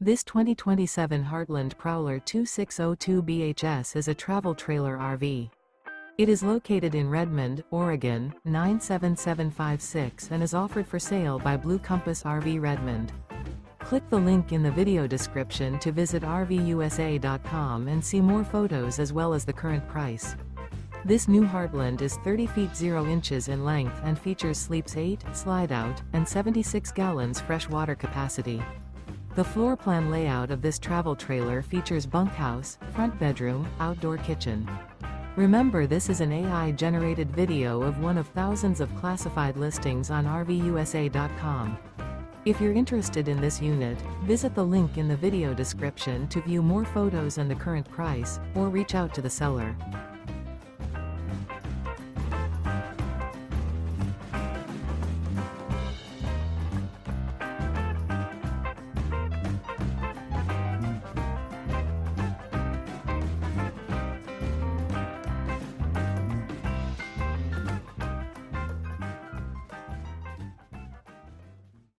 This 2027 Heartland Prowler 2602 BHS is a travel trailer RV. It is located in Redmond, Oregon, 97756 and is offered for sale by Blue Compass RV Redmond. Click the link in the video description to visit RVUSA.com and see more photos as well as the current price. This new Heartland is 30 feet 0 inches in length and features sleeps 8, slide-out, and 76 gallons fresh water capacity. The floor plan layout of this travel trailer features bunkhouse, front bedroom, outdoor kitchen. Remember, this is an AI-generated video of one of thousands of classified listings on RVUSA.com. If you're interested in this unit, visit the link in the video description to view more photos and the current price, or reach out to the seller.